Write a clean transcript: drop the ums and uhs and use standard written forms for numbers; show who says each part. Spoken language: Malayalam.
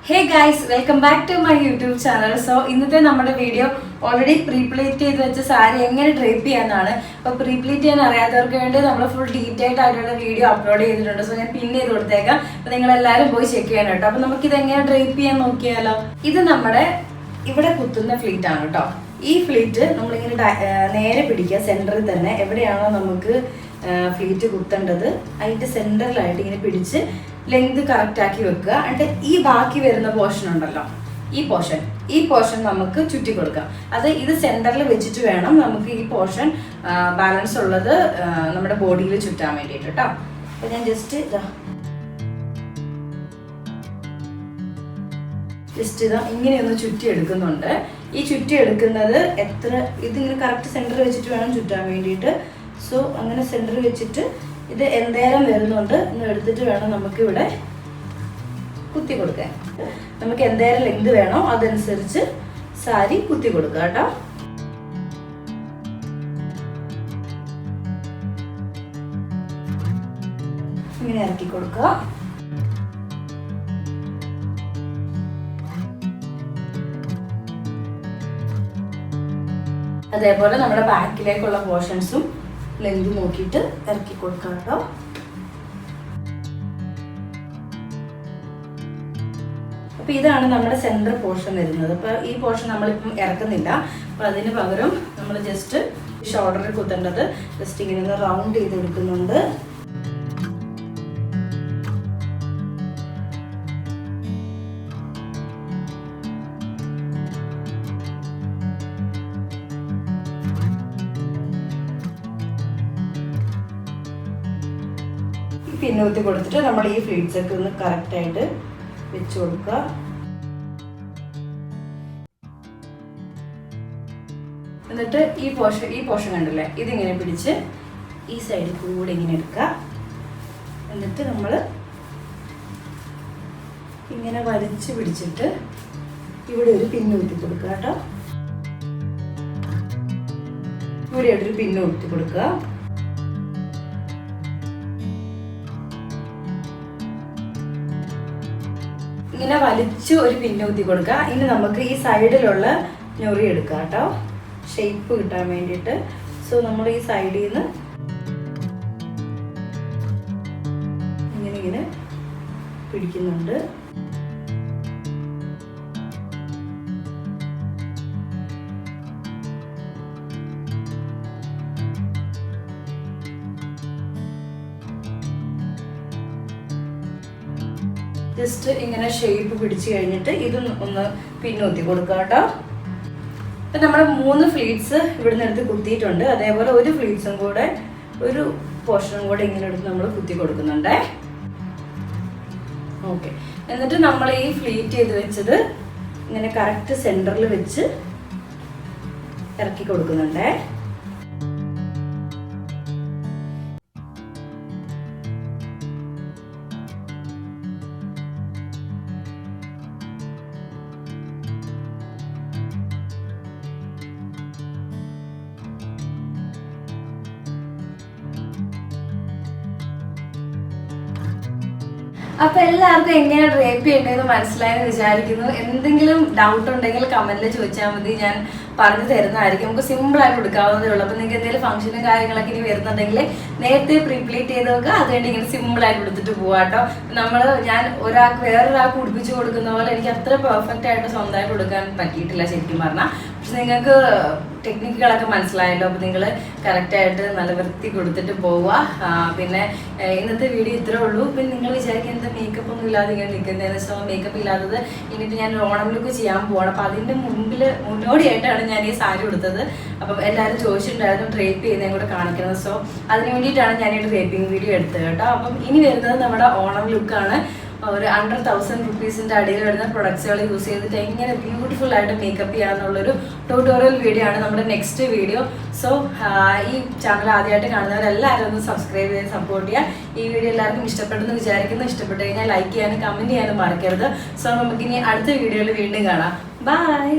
Speaker 1: Hey guys, welcome back to my YouTube channel. So, ഇന്നത്തെ നമ്മുടെ വീഡിയോ ഓൾറെഡി പ്രീപ്ലേറ്റ് ചെയ്ത് വെച്ച സാരി എങ്ങനെ ഡ്രേപ്പ് ചെയ്യാനാണ്. അപ്പോൾ പ്രീപ്ലേറ്റ് ചെയ്യാൻ അറിയാത്തവർക്ക് വേണ്ടി നമ്മൾ ഫുൾ ഡീറ്റെയിൽഡ് ആയിട്ടുള്ള വീഡിയോ അപ്ലോഡ് ചെയ്തിട്ടുണ്ട്. സോ ഞാൻ പിൻ ചെയ്ത് കൊടുത്തേക്കാം. അപ്പോൾ നിങ്ങൾ എല്ലാവരും പോയി ചെക്ക് ചെയ്യണം കേട്ടോ. അപ്പോൾ നമുക്ക് ഇത് എങ്ങനെ ഡ്രേപ്പ് ചെയ്യാൻ നോക്കിയാലോ. ഇത് നമ്മുടെ ഇവിടെ കുത്തുന്ന ഫ്ലീറ്റ് ആണ് കേട്ടോ. ഈ ഫ്ലീറ്റ് നമ്മളിങ്ങനെ നേരെ പിടിക്കുക, സെൻറ്ററിൽ തന്നെ എവിടെയാണോ നമുക്ക് ഫ്ലീറ്റ് കുത്തേണ്ടത് അതിൻ്റെ സെൻറ്ററിലായിട്ട് ഇങ്ങനെ പിടിച്ച് ലെങ്ത് കറക്റ്റ് ആക്കി വെക്കുക. എന്നിട്ട് ഈ ബാക്കി വരുന്ന പോർഷൻ ഉണ്ടല്ലോ, ഈ പോർഷൻ നമുക്ക് ചുറ്റി കൊടുക്കാം. ഇത് സെൻറ്ററിൽ വെച്ചിട്ട് വേണം നമുക്ക് ഈ പോർഷൻ ബാലൻസ് ഉള്ളത് നമ്മുടെ ബോഡിയിൽ ചുറ്റാൻ വേണ്ടിയിട്ട് കേട്ടോ. അപ്പോൾ ഞാൻ ജസ്റ്റ് ഇതാ ഇങ്ങനെയൊന്ന് ചുറ്റി എടുക്കുന്നുണ്ട്. ഈ ചുറ്റി എടുക്കുന്നത് ഇതിങ്ങനെ കറക്റ്റ് സെൻറ്ററിൽ വെച്ചിട്ട് വേണം ചുറ്റാൻ വേണ്ടിയിട്ട്. സോ അങ്ങനെ സെൻറ്ററിൽ വെച്ചിട്ട് ഇത് എന്തേരം വരുന്നുണ്ട് എന്ന് എടുത്തിട്ട് വേണം നമുക്കിവിടെ കുത്തി കൊടുക്കാൻ. നമുക്ക് എന്തേരം ലെങ്ത് വേണോ അതനുസരിച്ച് സാരി കുത്തി കൊടുക്കുക കേട്ടോ. ഇങ്ങനെ ഇറക്കി കൊടുക്കുക. അതേപോലെ നമ്മുടെ ബാക്കിലേക്കുള്ള പോർഷൻസും ലെങ്ത് നോക്കിയിട്ട് ഇറക്കി കൊടുക്കാം കേട്ടോ. അപ്പോൾ ഇതാണ് നമ്മുടെ സെൻറ്റർ പോർഷൻ വരുന്നത്. അപ്പോൾ ഈ പോർഷൻ നമ്മളിപ്പം ഇറക്കുന്നില്ല. അപ്പോൾ അതിന് പകരം നമ്മൾ ജസ്റ്റ് ഷോൾഡറിൽ കുത്തേണ്ടത് ജസ്റ്റ് ഇങ്ങനെ ഒന്ന് റൗണ്ട് ചെയ്തെടുക്കുന്നുണ്ട്. പിന്നൂത്തി കൊടുത്തിട്ട് നമ്മൾ ഈ ഫ്ലീറ്റ്സ് ഒക്കെ ഒന്ന് കറക്റ്റായിട്ട് വെച്ച് കൊടുക്കുക. എന്നിട്ട് ഈ പോർഷൻ കണ്ടില്ലേ, ഇതിങ്ങനെ പിടിച്ച് ഈ സൈഡിൽ കൂടെ ഇങ്ങനെ എടുക്കുക. എന്നിട്ട് നമ്മൾ ഇങ്ങനെ വലിച്ച് പിടിച്ചിട്ട് ഇവിടെ ഒരു പിന്നൂത്തി കൊടുക്കുക കേട്ടോ. ഇവിടെ ഒരു പിന്നൂത്തി കൊടുക്കുക. ഇങ്ങനെ വലിച്ച് ഒരു പിന്നൂത്തി കൊടുക്കുക. ഇനി നമുക്ക് ഈ സൈഡിലുള്ള ഞൊറി എടുക്കുക കേട്ടോ, ഷേപ്പ് കിട്ടാൻ വേണ്ടിയിട്ട്. സോ നമ്മൾ ഈ സൈഡിൽ നിന്ന് ഇങ്ങനെ പിടിക്കുന്നുണ്ട്. ജസ്റ്റ് ഇങ്ങനെ ഷേപ്പ് പിടിച്ച് കഴിഞ്ഞിട്ട് ഇതും ഒന്ന് പിന്നൂത്തി കൊടുക്കുക കേട്ടോ. ഇപ്പം നമ്മൾ 3 ഫ്ലീറ്റ്സ് ഇവിടുന്ന് എടുത്ത് കുത്തിയിട്ടുണ്ട്. അതേപോലെ ഒരു ഫ്ലീറ്റ്സും കൂടെ ഒരു പോർഷനും കൂടെ ഇങ്ങനെ എടുത്ത് നമ്മൾ കുത്തി കൊടുക്കുന്നുണ്ടേ. ഓക്കെ, എന്നിട്ട് നമ്മൾ ഈ ഫ്ലീറ്റ് ചെയ്ത് വെച്ചത് ഇങ്ങനെ കറക്റ്റ് സെൻറ്ററിൽ വെച്ച് ഇറക്കി കൊടുക്കുന്നുണ്ടേ. അപ്പൊ എല്ലാവർക്കും എങ്ങനെ ഡ്രേപ്പ് ചെയ്യേണ്ടതെന്ന് മനസ്സിലായെന്ന് വിചാരിക്കുന്നു. എന്തെങ്കിലും ഡൗട്ട് ഉണ്ടെങ്കിൽ കമന്റിൽ ചോദിച്ചാൽ മതി, ഞാൻ പറഞ്ഞു തരുന്നതായിരിക്കും. നമുക്ക് സിമ്പിൾ ആയിട്ട് കൊടുക്കാവുന്നതേ ഉള്ളൂ. അപ്പൊ നിങ്ങൾക്ക് എന്തെങ്കിലും ഫംഗ്ഷനും കാര്യങ്ങളൊക്കെ ഇനി വരുന്നുണ്ടെങ്കിൽ നേരത്തെ പ്രീപ്ലേറ്റ് ചെയ്ത് വെക്കുക. അതുകൊണ്ട് ഇങ്ങനെ സിമ്പിൾ ആയിട്ട് കൊടുത്തിട്ട് പോവാട്ടോ. ഞാൻ വേറൊരാൾക്ക് ഉടുപ്പിച്ച് കൊടുക്കുന്ന പോലെ എനിക്ക് അത്ര പെർഫെക്റ്റ് ആയിട്ട് സ്വന്തമായിട്ട് കൊടുക്കാൻ പറ്റിയിട്ടില്ല ശരിക്കും പറഞ്ഞാൽ. പക്ഷെ നിങ്ങൾക്ക് ടെക്നിക്കുകളൊക്കെ മനസ്സിലായല്ലോ. അപ്പോൾ നിങ്ങൾ കറക്റ്റായിട്ട് നല്ല വൃത്തി കൊടുത്തിട്ട് പോവുക. പിന്നെ ഇന്നത്തെ വീഡിയോ ഇത്രേ ഉള്ളൂ. പിന്നെ നിങ്ങൾ വിചാരിക്കുക എന്താ മേക്കപ്പ് ഒന്നും ഇല്ലാതെ ഇങ്ങനെ നിൽക്കുന്നതെന്ന് വെച്ചാൽ മേക്കപ്പ് ഇല്ലാത്തത് ഇനിയിപ്പോൾ ഞാൻ ഓണം ലുക്ക് ചെയ്യാൻ പോകണം. അപ്പോൾ അതിൻ്റെ മുന്നോടിയായിട്ടാണ് ഞാൻ ഈ സാരി കൊടുത്തത്. അപ്പം എല്ലാവരും ചോദിച്ചിട്ടുണ്ടായിരുന്നു ഡ്രേപ്പ് ചെയ്യുന്നതും കൂടെ കാണിക്കുന്നത്. സോ അതിന് വേണ്ടിയിട്ടാണ് ഞാൻ ഈ ഡ്രേപ്പിംഗ് വീഡിയോ എടുത്തത് കേട്ടോ. അപ്പം ഇനി വരുന്നത് നമ്മുടെ ഓണം ലുക്കാണ്. ഒരു 100,000 റുപ്പീസിൻ്റെ അടിയിൽ വരുന്ന പ്രൊഡക്ട്സുകൾ യൂസ് ചെയ്തിട്ട് എങ്ങനെ ബ്യൂട്ടിഫുൾ ആയിട്ട് മേക്കപ്പ് ചെയ്യാന്നുള്ളൊരു ട്യൂട്ടോറിയൽ വീഡിയോ ആണ് നമ്മുടെ നെക്സ്റ്റ് വീഡിയോ. സോ ഈ ചാനൽ ആദ്യമായിട്ട് കാണുന്നവരെല്ലാവരും ഒന്ന് സബ്സ്ക്രൈബ് ചെയ്ത് സപ്പോർട്ട് ചെയ്യുക. ഈ വീഡിയോ എല്ലാവർക്കും ഇഷ്ടപ്പെട്ടെന്ന് വിചാരിക്കുന്നു. ഇഷ്ടപ്പെട്ട് കഴിഞ്ഞാൽ ലൈക്ക് ചെയ്യാനും കമൻറ്റ് ചെയ്യാനും മറക്കരുത്. സോ നമുക്കിനി അടുത്ത വീഡിയോയിൽ വീണ്ടും കാണാം. ബൈ.